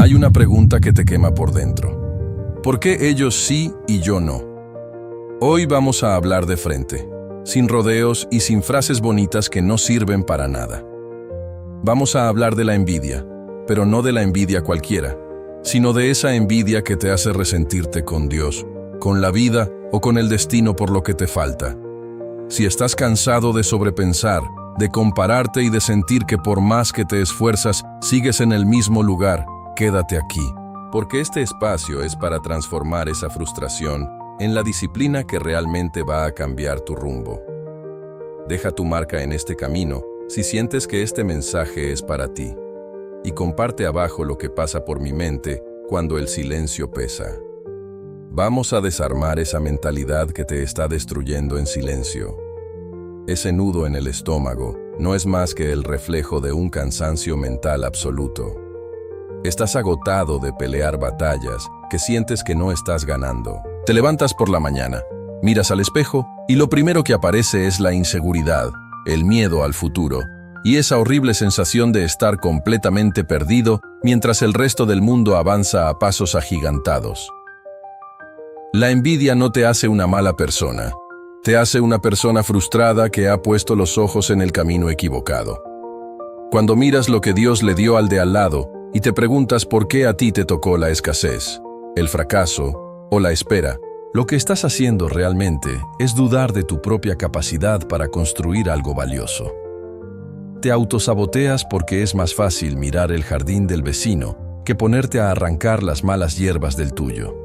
Hay una pregunta que te quema por dentro. ¿Por qué ellos sí y yo no? Hoy vamos a hablar de frente, sin rodeos y sin frases bonitas que no sirven para nada. Vamos a hablar de la envidia, pero no de la envidia cualquiera, sino de esa envidia que te hace resentirte con Dios, con la vida o con el destino por lo que te falta. Si estás cansado de sobrepensar, de compararte y de sentir que por más que te esfuerzas, sigues en el mismo lugar, quédate aquí, porque este espacio es para transformar esa frustración en la disciplina que realmente va a cambiar tu rumbo. Deja tu marca en este camino si sientes que este mensaje es para ti, y comparte abajo lo que pasa por mi mente cuando el silencio pesa. Vamos a desarmar esa mentalidad que te está destruyendo en silencio. Ese nudo en el estómago no es más que el reflejo de un cansancio mental absoluto. Estás agotado de pelear batallas que sientes que no estás ganando. Te levantas por la mañana, miras al espejo y lo primero que aparece es la inseguridad, el miedo al futuro y esa horrible sensación de estar completamente perdido mientras el resto del mundo avanza a pasos agigantados. La envidia no te hace una mala persona. Te hace una persona frustrada que ha puesto los ojos en el camino equivocado. Cuando miras lo que Dios le dio al de al lado y te preguntas por qué a ti te tocó la escasez, el fracaso o la espera, lo que estás haciendo realmente es dudar de tu propia capacidad para construir algo valioso. Te autosaboteas porque es más fácil mirar el jardín del vecino que ponerte a arrancar las malas hierbas del tuyo.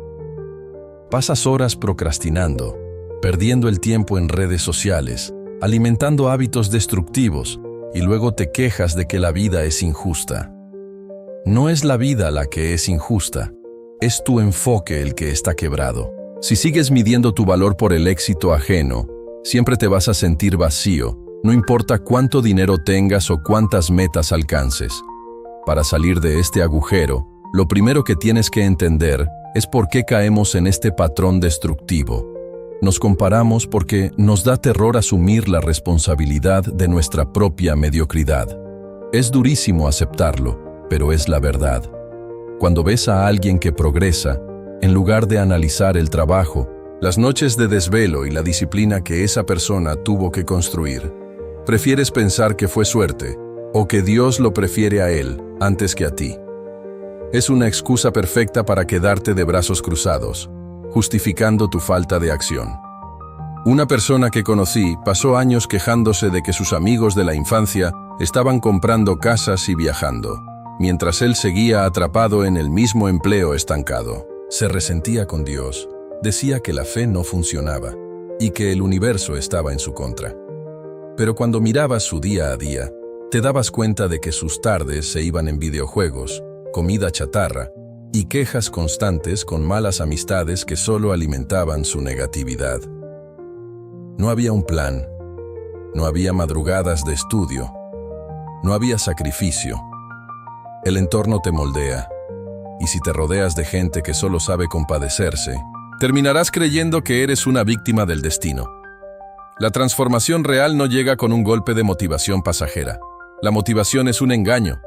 Pasas horas procrastinando, perdiendo el tiempo en redes sociales, alimentando hábitos destructivos y luego te quejas de que la vida es injusta. No es la vida la que es injusta, es tu enfoque el que está quebrado. Si sigues midiendo tu valor por el éxito ajeno, siempre te vas a sentir vacío, no importa cuánto dinero tengas o cuántas metas alcances. Para salir de este agujero, lo primero que tienes que entender es por qué caemos en este patrón destructivo. Nos comparamos porque nos da terror asumir la responsabilidad de nuestra propia mediocridad. Es durísimo aceptarlo, pero es la verdad. Cuando ves a alguien que progresa, en lugar de analizar el trabajo, las noches de desvelo y la disciplina que esa persona tuvo que construir, prefieres pensar que fue suerte o que Dios lo prefiere a él antes que a ti. Es una excusa perfecta para quedarte de brazos cruzados, justificando tu falta de acción. Una persona que conocí pasó años quejándose de que sus amigos de la infancia estaban comprando casas y viajando, mientras él seguía atrapado en el mismo empleo estancado. Se resentía con Dios, decía que la fe no funcionaba y que el universo estaba en su contra. Pero cuando mirabas su día a día, te dabas cuenta de que sus tardes se iban en videojuegos, comida chatarra y quejas constantes con malas amistades que solo alimentaban su negatividad. No había un plan, no había madrugadas de estudio, no había sacrificio. El entorno te moldea, y si te rodeas de gente que solo sabe compadecerse, terminarás creyendo que eres una víctima del destino. La transformación real no llega con un golpe de motivación pasajera. La motivación es un engaño.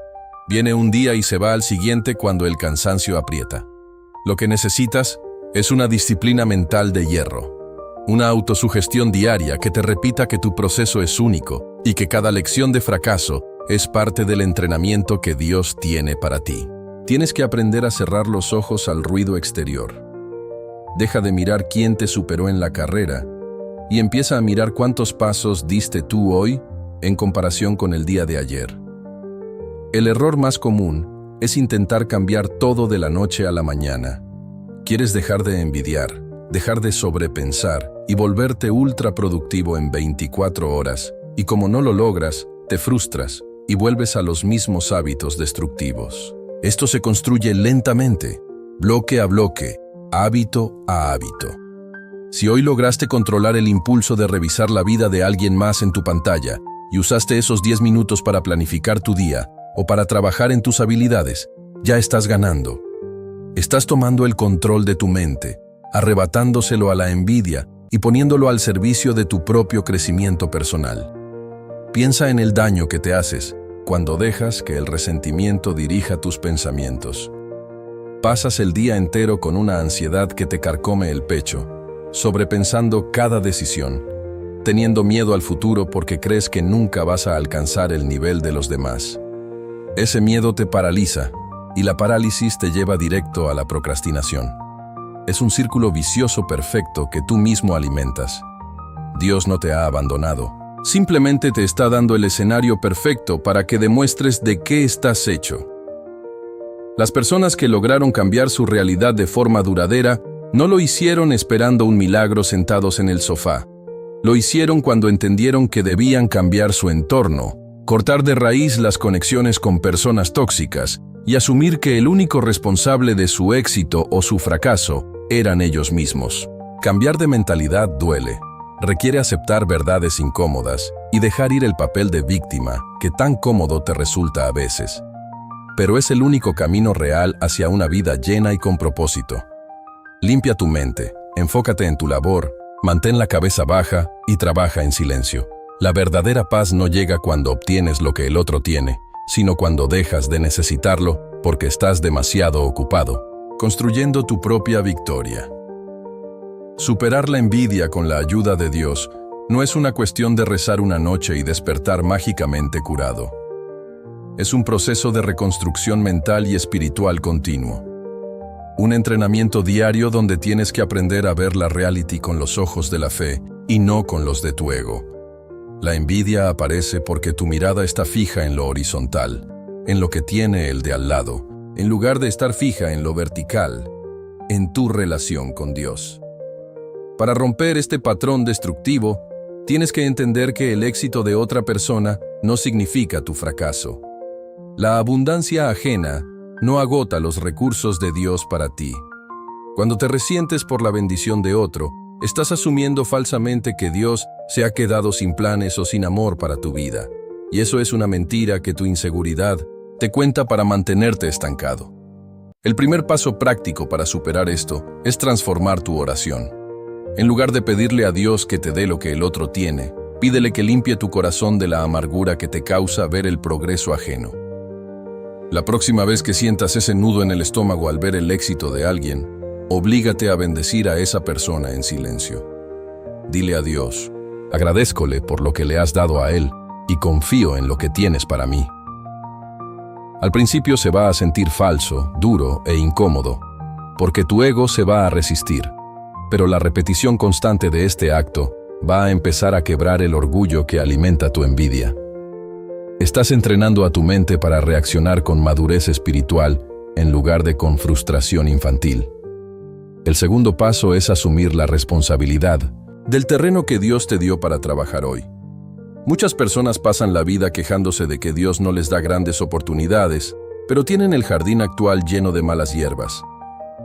Viene un día y se va al siguiente cuando el cansancio aprieta. Lo que necesitas es una disciplina mental de hierro. Una autosugestión diaria que te repita que tu proceso es único y que cada lección de fracaso es parte del entrenamiento que Dios tiene para ti. Tienes que aprender a cerrar los ojos al ruido exterior. Deja de mirar quién te superó en la carrera y empieza a mirar cuántos pasos diste tú hoy en comparación con el día de ayer. El error más común es intentar cambiar todo de la noche a la mañana. Quieres dejar de envidiar, dejar de sobrepensar y volverte ultra productivo en 24 horas, y como no lo logras, te frustras y vuelves a los mismos hábitos destructivos. Esto se construye lentamente, bloque a bloque, hábito a hábito. Si hoy lograste controlar el impulso de revisar la vida de alguien más en tu pantalla y usaste esos 10 minutos para planificar tu día o para trabajar en tus habilidades, ya estás ganando. Estás tomando el control de tu mente, arrebatándoselo a la envidia y poniéndolo al servicio de tu propio crecimiento personal. Piensa en el daño que te haces cuando dejas que el resentimiento dirija tus pensamientos. Pasas el día entero con una ansiedad que te carcome el pecho, sobrepensando cada decisión, teniendo miedo al futuro porque crees que nunca vas a alcanzar el nivel de los demás. Ese miedo te paraliza, y la parálisis te lleva directo a la procrastinación. Es un círculo vicioso perfecto que tú mismo alimentas. Dios no te ha abandonado. Simplemente te está dando el escenario perfecto para que demuestres de qué estás hecho. Las personas que lograron cambiar su realidad de forma duradera no lo hicieron esperando un milagro sentados en el sofá. Lo hicieron cuando entendieron que debían cambiar su entorno, cortar de raíz las conexiones con personas tóxicas y asumir que el único responsable de su éxito o su fracaso eran ellos mismos. Cambiar de mentalidad duele. Requiere aceptar verdades incómodas y dejar ir el papel de víctima que tan cómodo te resulta a veces. Pero es el único camino real hacia una vida llena y con propósito. Limpia tu mente, enfócate en tu labor, mantén la cabeza baja y trabaja en silencio. La verdadera paz no llega cuando obtienes lo que el otro tiene, sino cuando dejas de necesitarlo porque estás demasiado ocupado, construyendo tu propia victoria. Superar la envidia con la ayuda de Dios no es una cuestión de rezar una noche y despertar mágicamente curado. Es un proceso de reconstrucción mental y espiritual continuo. Un entrenamiento diario donde tienes que aprender a ver la reality con los ojos de la fe y no con los de tu ego. La envidia aparece porque tu mirada está fija en lo horizontal, en lo que tiene el de al lado, en lugar de estar fija en lo vertical, en tu relación con Dios. Para romper este patrón destructivo, tienes que entender que el éxito de otra persona no significa tu fracaso. La abundancia ajena no agota los recursos de Dios para ti. Cuando te resientes por la bendición de otro, estás asumiendo falsamente que Dios se ha quedado sin planes o sin amor para tu vida. Y eso es una mentira que tu inseguridad te cuenta para mantenerte estancado. El primer paso práctico para superar esto es transformar tu oración. En lugar de pedirle a Dios que te dé lo que el otro tiene, pídele que limpie tu corazón de la amargura que te causa ver el progreso ajeno. La próxima vez que sientas ese nudo en el estómago al ver el éxito de alguien, oblígate a bendecir a esa persona en silencio. Dile a Dios, agradézcole por lo que le has dado a él y confío en lo que tienes para mí. Al principio se va a sentir falso, duro e incómodo, porque tu ego se va a resistir, pero la repetición constante de este acto va a empezar a quebrar el orgullo que alimenta tu envidia. Estás entrenando a tu mente para reaccionar con madurez espiritual en lugar de con frustración infantil. El segundo paso es asumir la responsabilidad del terreno que Dios te dio para trabajar hoy. Muchas personas pasan la vida quejándose de que Dios no les da grandes oportunidades, pero tienen el jardín actual lleno de malas hierbas.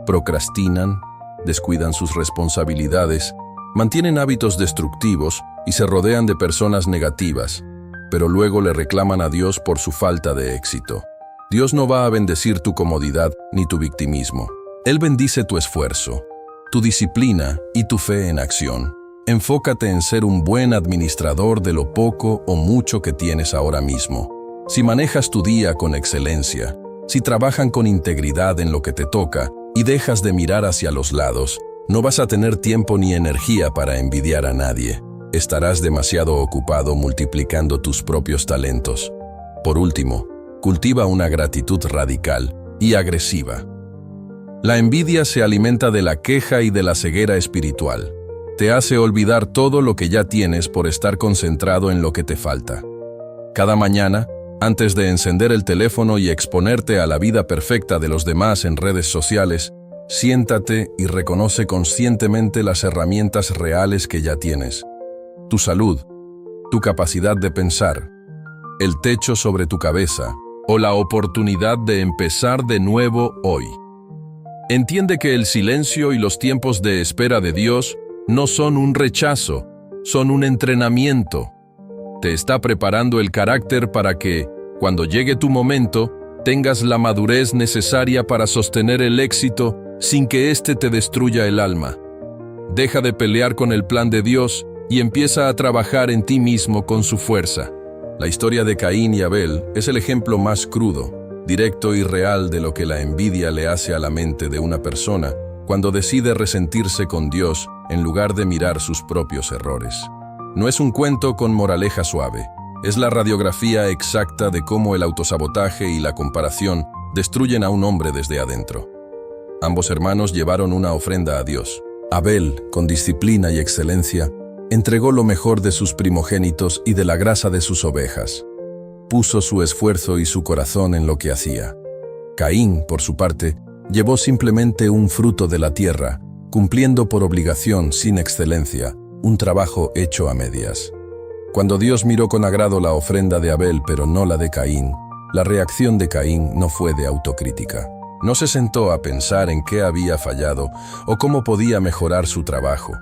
Procrastinan, descuidan sus responsabilidades, mantienen hábitos destructivos y se rodean de personas negativas, pero luego le reclaman a Dios por su falta de éxito. Dios no va a bendecir tu comodidad ni tu victimismo. Él bendice tu esfuerzo, tu disciplina y tu fe en acción. Enfócate en ser un buen administrador de lo poco o mucho que tienes ahora mismo. Si manejas tu día con excelencia, si trabajan con integridad en lo que te toca y dejas de mirar hacia los lados, no vas a tener tiempo ni energía para envidiar a nadie. Estarás demasiado ocupado multiplicando tus propios talentos. Por último, cultiva una gratitud radical y agresiva. La envidia se alimenta de la queja y de la ceguera espiritual. Te hace olvidar todo lo que ya tienes por estar concentrado en lo que te falta. Cada mañana, antes de encender el teléfono y exponerte a la vida perfecta de los demás en redes sociales, siéntate y reconoce conscientemente las herramientas reales que ya tienes. Tu salud, tu capacidad de pensar, el techo sobre tu cabeza o la oportunidad de empezar de nuevo hoy. Entiende que el silencio y los tiempos de espera de Dios no son un rechazo, son un entrenamiento. Te está preparando el carácter para que, cuando llegue tu momento, tengas la madurez necesaria para sostener el éxito sin que éste te destruya el alma. Deja de pelear con el plan de Dios y empieza a trabajar en ti mismo con su fuerza. La historia de Caín y Abel es el ejemplo más crudo. directo y real de lo que la envidia le hace a la mente de una persona cuando decide resentirse con Dios en lugar de mirar sus propios errores. No es un cuento con moraleja suave, es la radiografía exacta de cómo el autosabotaje y la comparación destruyen a un hombre desde adentro. Ambos hermanos llevaron una ofrenda a Dios. Abel, con disciplina y excelencia, entregó lo mejor de sus primogénitos y de la grasa de sus ovejas. Puso su esfuerzo y su corazón en lo que hacía. Caín, por su parte, llevó simplemente un fruto de la tierra, cumpliendo por obligación, sin excelencia, un trabajo hecho a medias. Cuando Dios miró con agrado la ofrenda de Abel, pero no la de Caín, la reacción de Caín no fue de autocrítica. No se sentó a pensar en qué había fallado o cómo podía mejorar su trabajo.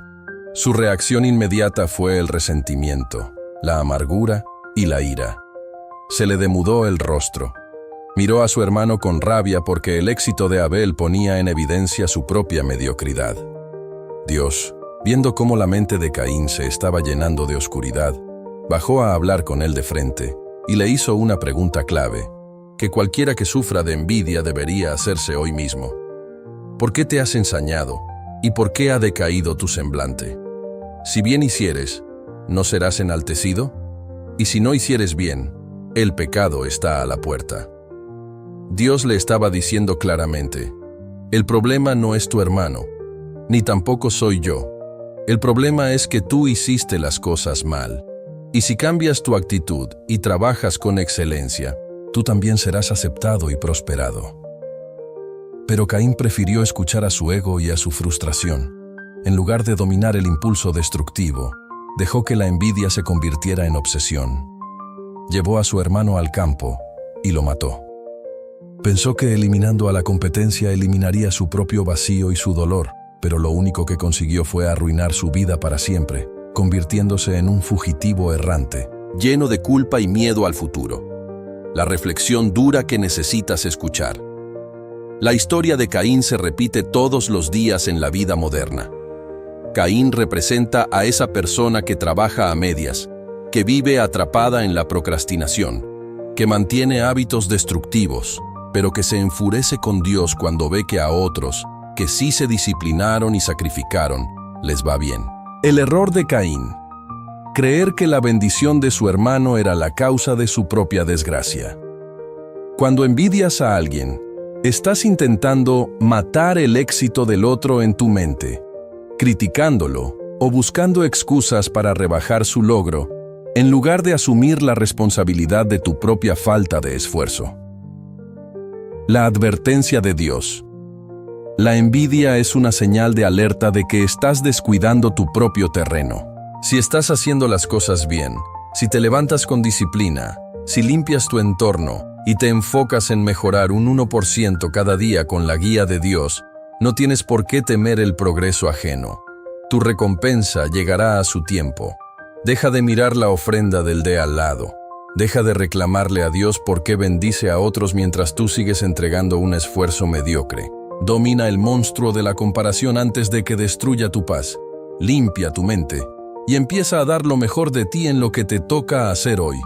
Su reacción inmediata fue el resentimiento, la amargura y la ira. Se le demudó el rostro. Miró a su hermano con rabia porque el éxito de Abel ponía en evidencia su propia mediocridad. Dios, viendo cómo la mente de Caín se estaba llenando de oscuridad, bajó a hablar con él de frente y le hizo una pregunta clave, que cualquiera que sufra de envidia debería hacerse hoy mismo. ¿Por qué te has ensañado y por qué ha decaído tu semblante? Si bien hicieres, ¿no serás enaltecido? Y si no hicieres bien, el pecado está a la puerta. Dios le estaba diciendo claramente, el problema no es tu hermano, ni tampoco soy yo. El problema es que tú hiciste las cosas mal. Y si cambias tu actitud y trabajas con excelencia, tú también serás aceptado y prosperado. Pero Caín prefirió escuchar a su ego y a su frustración. En lugar de dominar el impulso destructivo, dejó que la envidia se convirtiera en obsesión. Llevó a su hermano al campo y lo mató. Pensó que eliminando a la competencia eliminaría su propio vacío y su dolor, pero lo único que consiguió fue arruinar su vida para siempre, convirtiéndose en un fugitivo errante, lleno de culpa y miedo al futuro. La reflexión dura que necesitas escuchar. La historia de Caín se repite todos los días en la vida moderna. Caín representa a esa persona que trabaja a medias, que vive atrapada en la procrastinación, que mantiene hábitos destructivos, pero que se enfurece con Dios cuando ve que a otros, que sí se disciplinaron y sacrificaron, les va bien. El error de Caín: creer que la bendición de su hermano era la causa de su propia desgracia. Cuando envidias a alguien, estás intentando matar el éxito del otro en tu mente, criticándolo o buscando excusas para rebajar su logro, en lugar de asumir la responsabilidad de tu propia falta de esfuerzo. La advertencia de Dios. La envidia es una señal de alerta de que estás descuidando tu propio terreno. Si estás haciendo las cosas bien, si te levantas con disciplina, si limpias tu entorno y te enfocas en mejorar un 1% cada día con la guía de Dios, no tienes por qué temer el progreso ajeno. Tu recompensa llegará a su tiempo. Deja de mirar la ofrenda del de al lado. Deja de reclamarle a Dios por qué bendice a otros mientras tú sigues entregando un esfuerzo mediocre. Domina el monstruo de la comparación antes de que destruya tu paz. Limpia tu mente y empieza a dar lo mejor de ti en lo que te toca hacer hoy.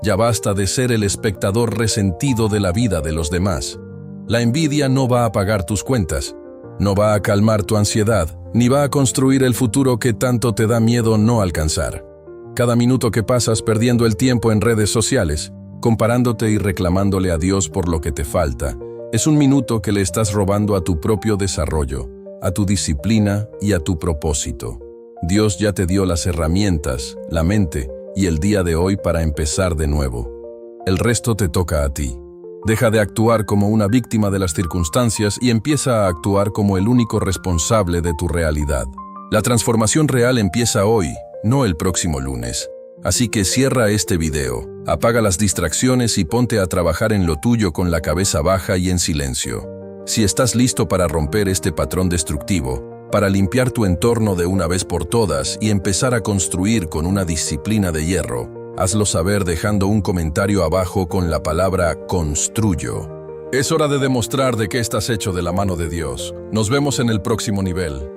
Ya basta de ser el espectador resentido de la vida de los demás. La envidia no va a pagar tus cuentas, no va a calmar tu ansiedad, ni va a construir el futuro que tanto te da miedo no alcanzar. Cada minuto que pasas perdiendo el tiempo en redes sociales, comparándote y reclamándole a Dios por lo que te falta, es un minuto que le estás robando a tu propio desarrollo, a tu disciplina y a tu propósito. Dios ya te dio las herramientas, la mente y el día de hoy para empezar de nuevo. El resto te toca a ti. Deja de actuar como una víctima de las circunstancias y empieza a actuar como el único responsable de tu realidad. La transformación real empieza hoy, no el próximo lunes. Así que cierra este video, apaga las distracciones y ponte a trabajar en lo tuyo con la cabeza baja y en silencio. Si estás listo para romper este patrón destructivo, para limpiar tu entorno de una vez por todas y empezar a construir con una disciplina de hierro, hazlo saber dejando un comentario abajo con la palabra construyo. Es hora de demostrar de qué estás hecho de la mano de Dios. Nos vemos en el próximo nivel.